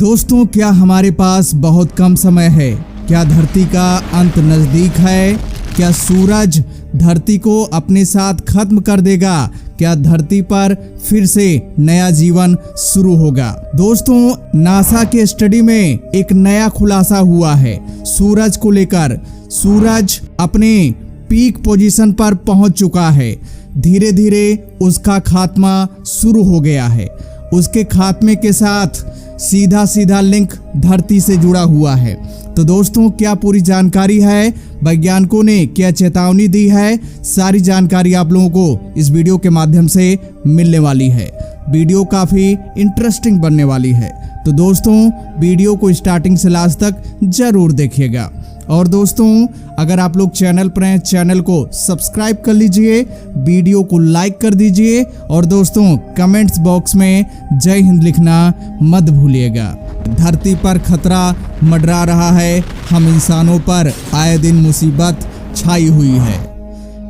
दोस्तों, क्या हमारे पास बहुत कम समय है? क्या धरती का अंत नजदीक है? क्या सूरज धरती को अपने साथ खत्म कर देगा? क्या धरती पर फिर से नया जीवन शुरू होगा? दोस्तों, नासा के स्टडी में एक नया खुलासा हुआ है सूरज को लेकर। सूरज अपने पीक पोजीशन पर पहुंच चुका है। धीरे धीरे उसका खात्मा शुरू हो गया है। उसके खात्मे के साथ सीधा लिंक धरती से जुड़ा हुआ है। तो दोस्तों, क्या पूरी जानकारी है? वैज्ञानिकों ने क्या चेतावनी दी है? सारी जानकारी आप लोगों को इस वीडियो के माध्यम से मिलने वाली है। वीडियो काफी इंटरेस्टिंग बनने वाली है। तो दोस्तों, वीडियो को स्टार्टिंग से लास्ट तक जरूर देखिएगा। और दोस्तों, अगर आप लोग चैनल पर हैं, चैनल को सब्सक्राइब कर लीजिए, वीडियो को लाइक कर दीजिए और दोस्तों कमेंट्स बॉक्स में जय हिंद लिखना मत भूलिएगा। धरती पर खतरा मंडरा रहा है। हम इंसानों पर आए दिन मुसीबत छाई हुई है।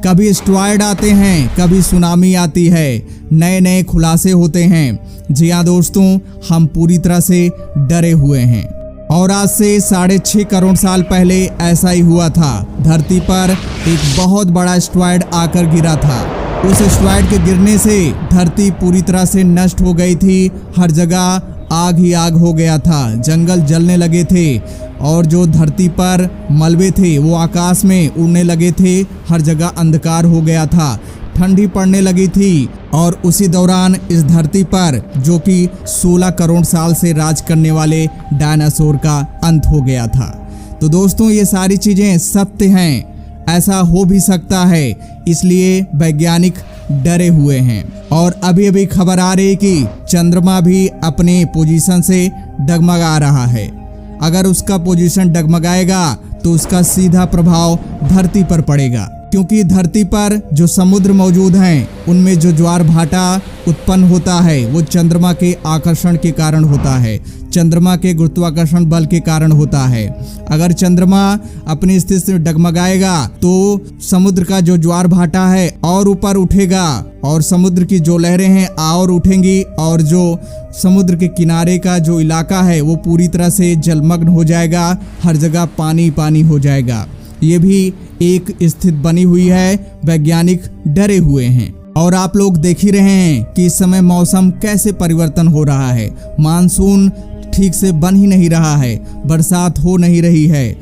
कभी एस्टेरॉयड आते हैं, कभी सुनामी आती है, नए खुलासे होते हैं। जी हाँ दोस्तों, हम पूरी तरह से डरे हुए हैं। और आज से 6.5 करोड़ साल पहले ऐसा ही हुआ था। धरती पर एक बहुत बड़ा एस्टेरॉयड आकर गिरा था। उस एस्टेरॉयड के गिरने से धरती पूरी तरह से नष्ट हो गई थी। हर जगह आग ही आग हो गया था। जंगल जलने लगे थे और जो धरती पर मलबे थे वो आकाश में उड़ने लगे थे। हर जगह अंधकार हो गया था, ठंडी पड़ने लगी थी। और उसी दौरान इस धरती पर जो कि 16 करोड़ साल से राज करने वाले डायनासोर का अंत हो गया था। तो दोस्तों, ये सारी चीजें सत्य हैं। ऐसा हो भी सकता है, इसलिए वैज्ञानिक डरे हुए हैं। और अभी खबर आ रही कि चंद्रमा भी अपने पोजीशन से डगमगा रहा है। अगर उसका पोजीशन डगमगाएगा तो उसका सीधा प्रभाव धरती पर पड़ेगा, क्योंकि धरती पर जो समुद्र मौजूद हैं उनमें जो ज्वार भाटा उत्पन्न होता है वो चंद्रमा के आकर्षण के कारण होता है, चंद्रमा के गुरुत्वाकर्षण बल के कारण होता है। अगर चंद्रमा अपनी स्थिति से डगमगाएगा तो समुद्र का जो ज्वार भाटा है और ऊपर उठेगा और समुद्र की जो लहरें हैं और उठेंगी और जो समुद्र के किनारे का जो इलाका है वो पूरी तरह से जलमग्न हो जाएगा। हर जगह पानी पानी हो जाएगा। ये भी एक स्थिति बनी हुई है। वैज्ञानिक डरे हुए हैं। और आप लोग देख ही रहे हैं कि इस समय मौसम कैसे परिवर्तन हो रहा है। मानसून ठीक से बन ही नहीं रहा है, बरसात हो नहीं रही है।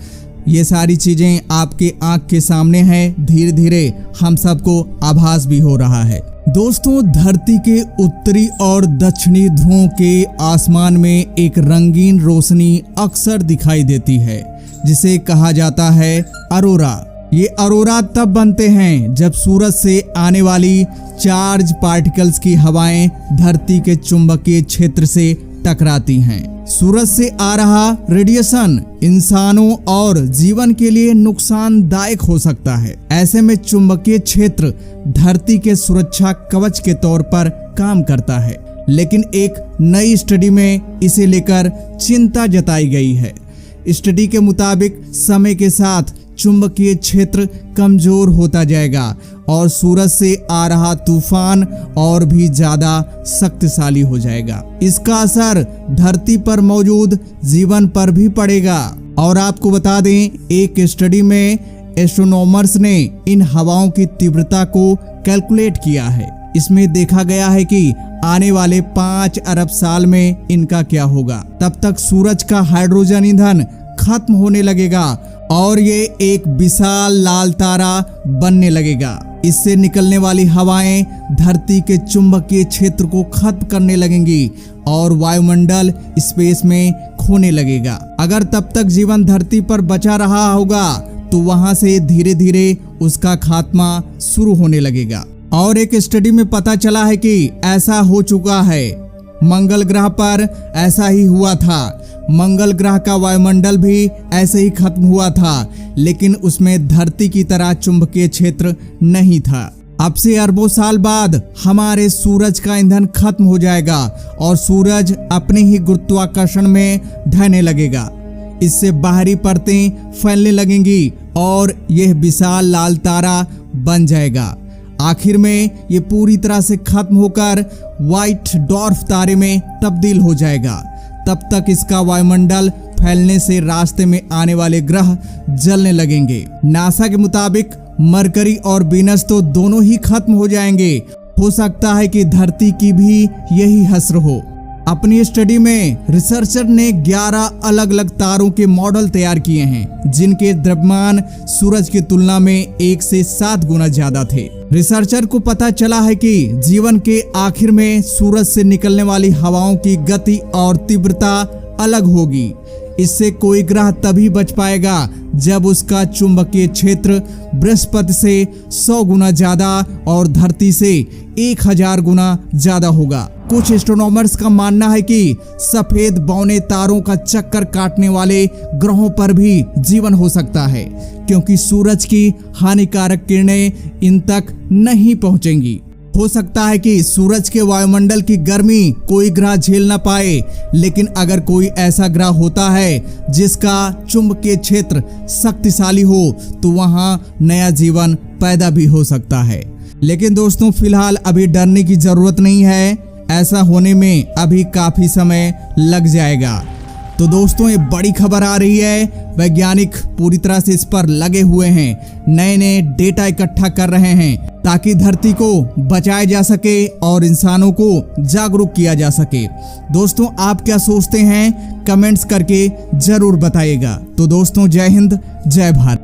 ये सारी चीजें आपके आंख के सामने हैं। धीरे धीरे हम सबको आभास भी हो रहा है। दोस्तों, धरती के उत्तरी और दक्षिणी ध्रुवों के आसमान में एक रंगीन रोशनी अक्सर दिखाई देती है, जिसे कहा जाता है अरोरा। ये अरोरा तब बनते हैं जब सूरज से आने वाली चार्ज पार्टिकल्स की हवाएं धरती के चुंबकीय क्षेत्र से टकराती हैं। सूरज से आ रहा रेडिएशन इंसानों और जीवन के लिए नुकसानदायक हो सकता है। ऐसे में चुंबकीय क्षेत्र धरती के सुरक्षा कवच के तौर पर काम करता है। लेकिन एक नई स्टडी में इसे लेकर चिंता जताई गई है। स्टडी के मुताबिक समय के साथ चुंबकीय क्षेत्र कमजोर होता जाएगा और सूरज से आ रहा तूफान और भी ज्यादा शक्तिशाली हो जाएगा। इसका असर धरती पर मौजूद जीवन पर भी पड़ेगा। और आपको बता दें, एक स्टडी में एस्ट्रोनॉमर्स ने इन हवाओं की तीव्रता को कैलकुलेट किया है। इसमें देखा गया है कि आने वाले 5 अरब साल में इनका क्या होगा। तब तक सूरज का हाइड्रोजन ईंधन खत्म होने लगेगा और ये एक विशाल लाल तारा बनने लगेगा। इससे निकलने वाली हवाएं धरती के चुंबकीय क्षेत्र को खत्म करने लगेंगी और वायुमंडल स्पेस में खोने लगेगा। अगर तब तक जीवन धरती पर बचा रहा होगा तो वहां से धीरे धीरे उसका खात्मा शुरू होने लगेगा। और एक स्टडी में पता चला है कि ऐसा हो चुका है। मंगल ग्रह पर ऐसा ही हुआ था। मंगल ग्रह का वायुमंडल भी ऐसे ही खत्म हुआ था, लेकिन उसमें धरती की तरह चुंबकीय क्षेत्र नहीं था। अब से अरबों साल बाद हमारे सूरज का ईंधन खत्म हो जाएगा और सूरज अपने ही गुरुत्वाकर्षण में ढहने लगेगा। इससे बाहरी परतें फैलने लगेंगी और यह विशाल लाल तारा बन जाएगा। आखिर में ये पूरी तरह से खत्म होकर व्हाइट डॉर्फ तारे में तब्दील हो जाएगा। तब तक इसका वायुमंडल फैलने से रास्ते में आने वाले ग्रह जलने लगेंगे। नासा के मुताबिक मरकरी और वीनस तो दोनों ही खत्म हो जाएंगे। हो सकता है कि धरती की भी यही हस्र हो। अपनी स्टडी में रिसर्चर ने 11 अलग अलग तारों के मॉडल तैयार किए हैं, जिनके द्रव्यमान सूरज की तुलना में 1 से 7 गुना ज्यादा थे। रिसर्चर को पता चला है कि जीवन के आखिर में सूरज से निकलने वाली हवाओं की गति और तीव्रता अलग होगी। इससे कोई ग्रह तभी बच पाएगा जब उसका चुंबकीय क्षेत्र बृहस्पति से 100 गुना ज्यादा और धरती से 1000 गुना ज्यादा होगा। कुछ एस्ट्रोनॉमर्स का मानना है कि सफेद बौने तारों का चक्कर काटने वाले ग्रहों पर भी जीवन हो सकता है, क्योंकि सूरज की हानिकारक किरणें इन तक नहीं पहुंचेंगी। हो सकता है कि सूरज के वायुमंडल की गर्मी कोई ग्रह झेल ना पाए, लेकिन अगर कोई ऐसा ग्रह होता है जिसका चुंबकीय क्षेत्र शक्तिशाली हो तो वहां नया जीवन पैदा भी हो सकता है। लेकिन दोस्तों, फिलहाल अभी डरने की जरूरत नहीं है। ऐसा होने में अभी काफी समय लग जाएगा। तो दोस्तों, ये बड़ी खबर आ रही है। वैज्ञानिक पूरी तरह से इस पर लगे हुए हैं, नए नए डेटा इकट्ठा कर रहे हैं ताकि धरती को बचाया जा सके और इंसानों को जागरूक किया जा सके। दोस्तों, आप क्या सोचते हैं? कमेंट्स करके जरूर बताइएगा। तो दोस्तों, जय हिंद, जय भारत।